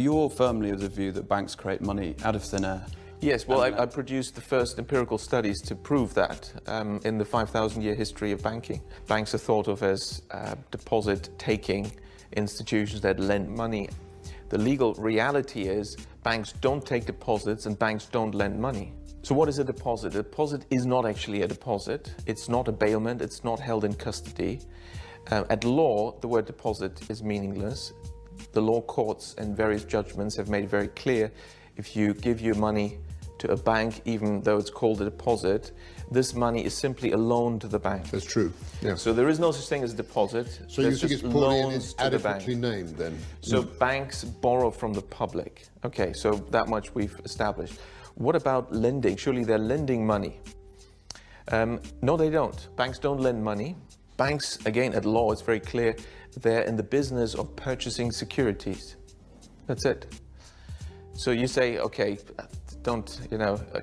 You're firmly of the view that banks create money out of thin air. Yes, well, I produced the first empirical studies to prove that in the 5,000-year history of banking. Banks are thought of as deposit-taking institutions that lend money. The legal reality is banks don't take deposits and banks don't lend money. So what is a deposit? A deposit is not actually a deposit. It's not a bailment. It's not held in custody. At law, the word deposit is meaningless. The law courts and various judgments have made it very clear if you give your money to a bank, even though it's called a deposit, this money is simply a loan to the bank. That's true. Yeah. So there is no such thing as a deposit. So you think it's put in, it's adequately named then? So banks borrow from the public. Okay, so that much we've established. What about lending? Surely they're lending money. No, they don't. Banks don't lend money. Banks, again, at law, it's very clear, they're in the business of purchasing securities. That's it. So you say, okay, don't,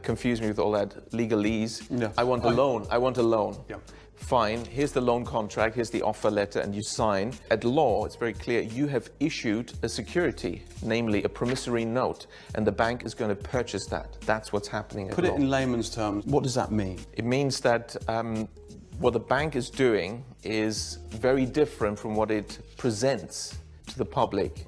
confuse me with all that legalese. No. I want a loan. I want a loan. Yeah. Fine, here's the loan contract, here's the offer letter, and you sign. At law, it's very clear, you have issued a security, namely a promissory note, and the bank is going to purchase that. That's what's happening at Put law. it in layman's terms, what does that mean? It means that what the bank is doing is very different from what it presents to the public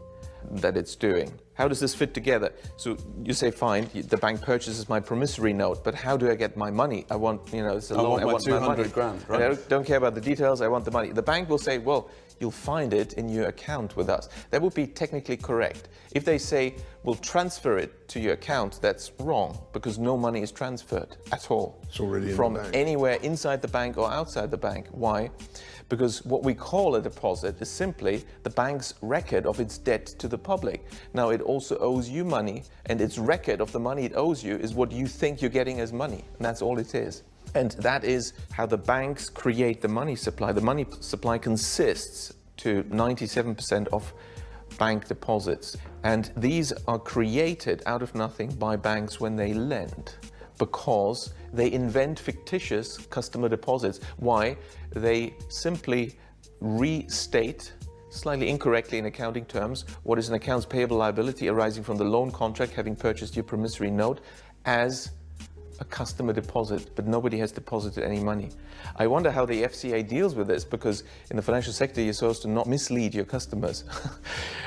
that it's doing. How does this fit together? So you say, fine, the bank purchases my promissory note, but how do I get my money? I want, it's a loan, I want my 200 grand, right? I don't care about the details, I want the money. The bank will say, well, you'll find it in your account with us. That would be technically correct. If they say, we'll transfer it to your account, that's wrong, because no money is transferred at all. It's already in from the bank. Anywhere inside the bank or outside the bank. Why? Because what we call a deposit is simply the bank's record of its debt to the public. Now, it also owes you money, and its record of the money it owes you is what you think you're getting as money, and that's all it is. And that is how the banks create the money supply. The money supply consists to 97% of bank deposits, and these are created out of nothing by banks when they lend, because they invent fictitious customer deposits. Why? They simply restate, slightly incorrectly in accounting terms, what is an accounts payable liability arising from the loan contract having purchased your promissory note as a customer deposit, but nobody has deposited any money. I wonder how the FCA deals with this, because in the financial sector you're supposed to not mislead your customers.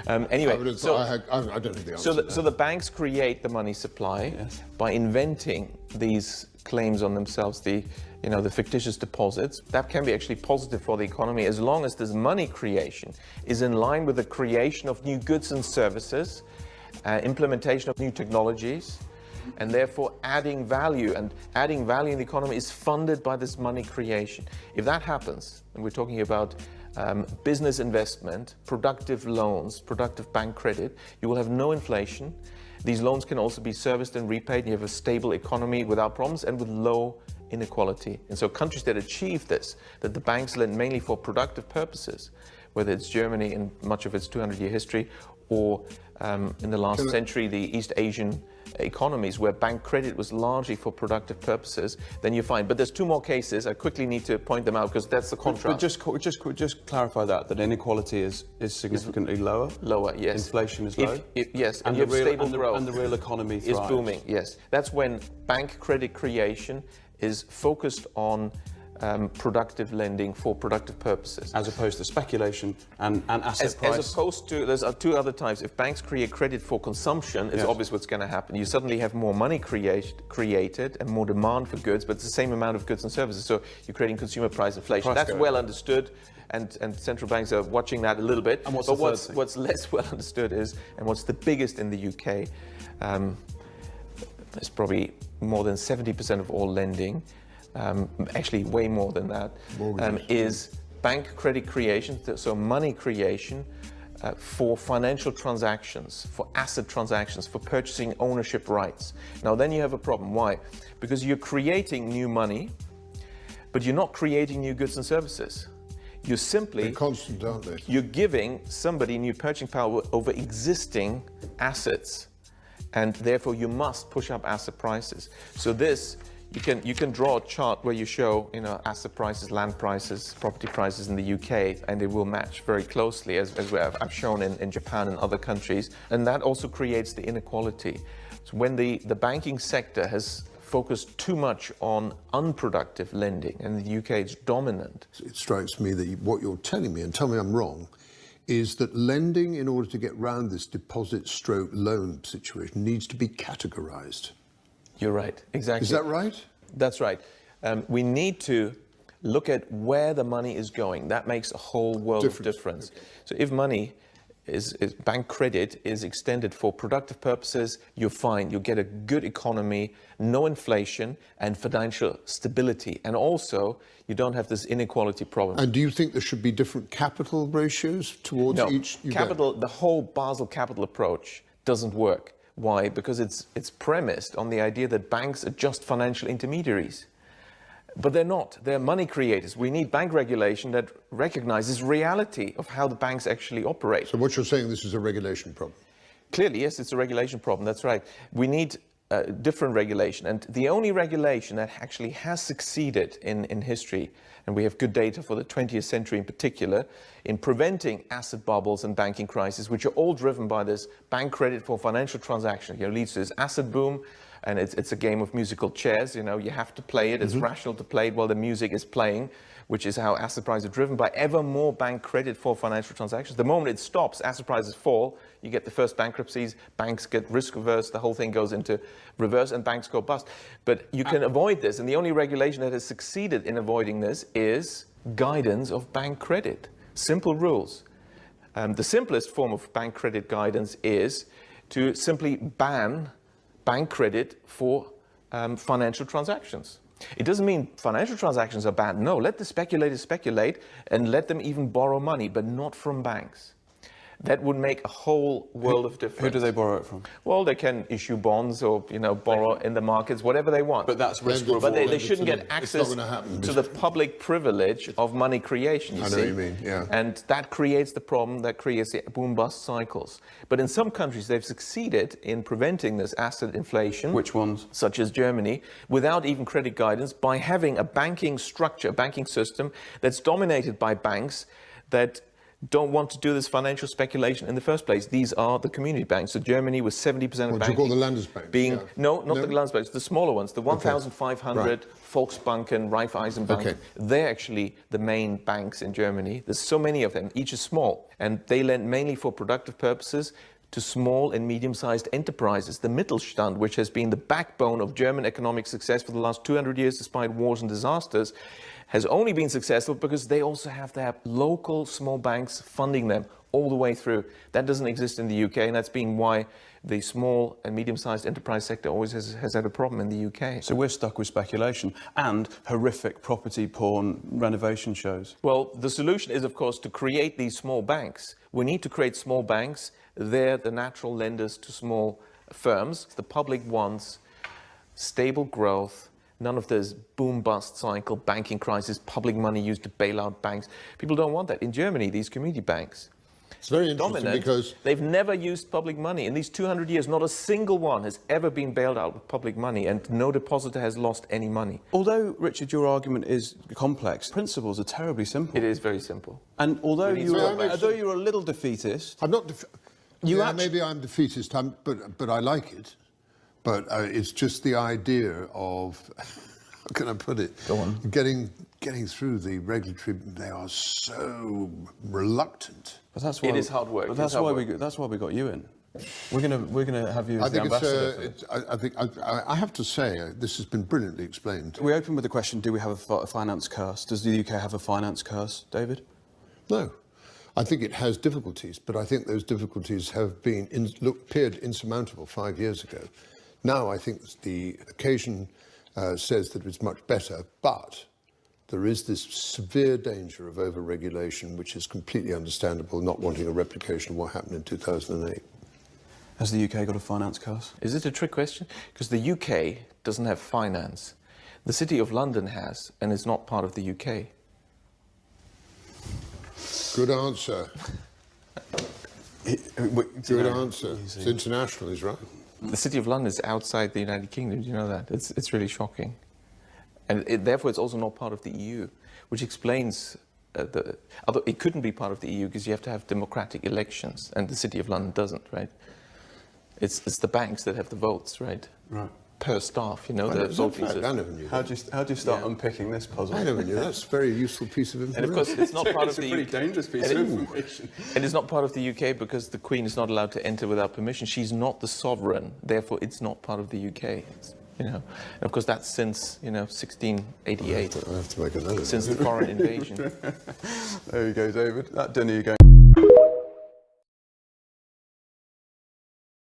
Anyway, I don't think the answer. So the banks create the money supply by inventing these claims on themselves, the fictitious deposits. That can be actually positive for the economy as long as this money creation is in line with the creation of new goods and services, implementation of new technologies, and therefore adding value. And adding value in the economy is funded by this money creation. If that happens, and we're talking about business investment, productive loans, productive bank credit, you will have no inflation. These loans can also be serviced and repaid, and you have a stable economy without problems and with low inequality. And so countries that achieve this, that the banks lend mainly for productive purposes, whether it's Germany in much of its 200-year history, or in the last century, the East Asian economies where bank credit was largely for productive purposes, then you're fine. But there's two more cases. I quickly need to point them out because that's the contrast. But just clarify that inequality is significantly lower? Lower, yes. Inflation is low? Yes, and you have stable growth. And the real economy thrives. Is booming, yes. That's when bank credit creation is focused on productive lending for productive purposes. As opposed to speculation and asset price. As opposed to, there's two other types. If banks create credit for consumption, it's obvious what's going to happen. You suddenly have more money created and more demand for goods, but it's the same amount of goods and services. So you're creating consumer price inflation. That's well understood, and central banks are watching that a little bit. And what's less well understood is, and what's the biggest in the UK, there's probably more than 70% of all lending, actually way more than that, is bank credit creation, so money creation for financial transactions, for asset transactions, for purchasing ownership rights. Now then you have a problem. Why? Because you're creating new money, but you're not creating new goods and services. You're simply... They're constant, aren't they? You're giving somebody new purchasing power over existing assets, and therefore you must push up asset prices. So this, You can draw a chart where you show, you know, asset prices, land prices, property prices in the UK, and they will match very closely as I've shown in Japan and other countries. And that also creates the inequality. So when the banking sector has focused too much on unproductive lending, and in the UK it's dominant. It strikes me that what you're telling me, and tell me I'm wrong, is that lending, in order to get round this deposit stroke loan situation, needs to be categorized. You're right, exactly. Is that right? That's right. We need to look at where the money is going. That makes a whole world of difference. Okay. So if money is bank credit is extended for productive purposes, you're fine. You get a good economy, no inflation, and financial stability. And also, you don't have this inequality problem. And do you think there should be different capital ratios towards each? Capital, the whole Basel capital approach doesn't work. Why? Because it's premised on the idea that banks are just financial intermediaries. But they're not. They're money creators. We need bank regulation that recognizes reality of how the banks actually operate. So what you're saying, this is a regulation problem? Clearly, yes, it's a regulation problem. That's right. We need different regulation. And the only regulation that actually has succeeded in history, and we have good data for the 20th century in particular, in preventing asset bubbles and banking crises, which are all driven by this bank credit for financial transactions. You know, leads to this asset boom, and it's a game of musical chairs. You know, you have to play it. It's rational to play it while the music is playing, which is how asset prices are driven by ever more bank credit for financial transactions. The moment it stops, asset prices fall. You get the first bankruptcies, banks get risk averse, the whole thing goes into reverse and banks go bust. But you can avoid this, and the only regulation that has succeeded in avoiding this is guidance of bank credit. Simple rules. The simplest form of bank credit guidance is to simply ban bank credit for financial transactions. It doesn't mean financial transactions are bad. No, let the speculators speculate and let them even borrow money, but not from banks. That would make a whole world of difference. Who do they borrow it from? Well, they can issue bonds or, you know, borrow in the markets, whatever they want. But that's risk reward. But they shouldn't get access to the public privilege of money creation, you see. I know what you mean, yeah. And that creates the problem, that creates the boom-bust cycles. But in some countries, they've succeeded in preventing this asset inflation. Which ones? Such as Germany, without even credit guidance, by having a banking structure, a banking system that's dominated by banks that don't want to do this financial speculation in the first place. These are the community banks. So Germany was 70% of banking. What do you call the Landesbanks? Being, yeah. No, not the Landesbanks, the smaller ones, the 1,500 Volksbanken, Raiffeisenbank. Okay. They're actually the main banks in Germany. There's so many of them, each is small. And they lend mainly for productive purposes to small and medium-sized enterprises. The Mittelstand, which has been the backbone of German economic success for the last 200 years despite wars and disasters, has only been successful because they also have to have local small banks funding them all the way through. That doesn't exist in the UK, and that's been why the small and medium-sized enterprise sector always has had a problem in the UK. So we're stuck with speculation and horrific property porn renovation shows. Well, the solution is, of course, to create these small banks. We need to create small banks. They're the natural lenders to small firms. The public wants stable growth, none of this boom-bust cycle, banking crisis, public money used to bail out banks. People don't want that. In Germany, these community banks, it's very interesting because they've never used public money. In these 200 years, not a single one has ever been bailed out with public money, and no depositor has lost any money. Although, Richard, your argument is complex, principles are terribly simple. It is very simple. And although you're a little defeatist... I'm not maybe I'm defeatist, but I like it. But it's just the idea of, how can I put it? Go on. Getting through the regulatory, they are so reluctant. But that's why it is hard work. But that's why we got you in. We're gonna have you as the ambassador. I have to say, this has been brilliantly explained. We open with the question: do we have a finance curse? Does the UK have a finance curse, David? No. I think it has difficulties, but I think those difficulties have appeared insurmountable 5 years ago. Now I think the occasion says that it's much better, but there is this severe danger of over-regulation, which is completely understandable, not wanting a replication of what happened in 2008. Has the UK got a finance curse? Is it a trick question? Because the UK doesn't have finance. The City of London has, and is not part of the UK. Good answer. Good answer. It's international, he's right. The City of London is outside the United Kingdom. Do you know that? It's really shocking. And therefore, it's also not part of the EU, which explains although it couldn't be part of the EU because you have to have democratic elections, and the City of London doesn't, right? It's the banks that have the votes, right? Right. Per staff, you know. I The never- voting I system. never knew How that. do you start unpicking this puzzle? I never knew. That's a very useful piece of And information. of course, it's not part It's of a the pretty dangerous piece and of it- information. And it's not part of the UK because the Queen is not allowed to enter without permission. She's not the sovereign, therefore it's not part of the UK. You know, and of course that's since 1688, I have to make another. since the foreign invasion. There you go, David. That dinner you're going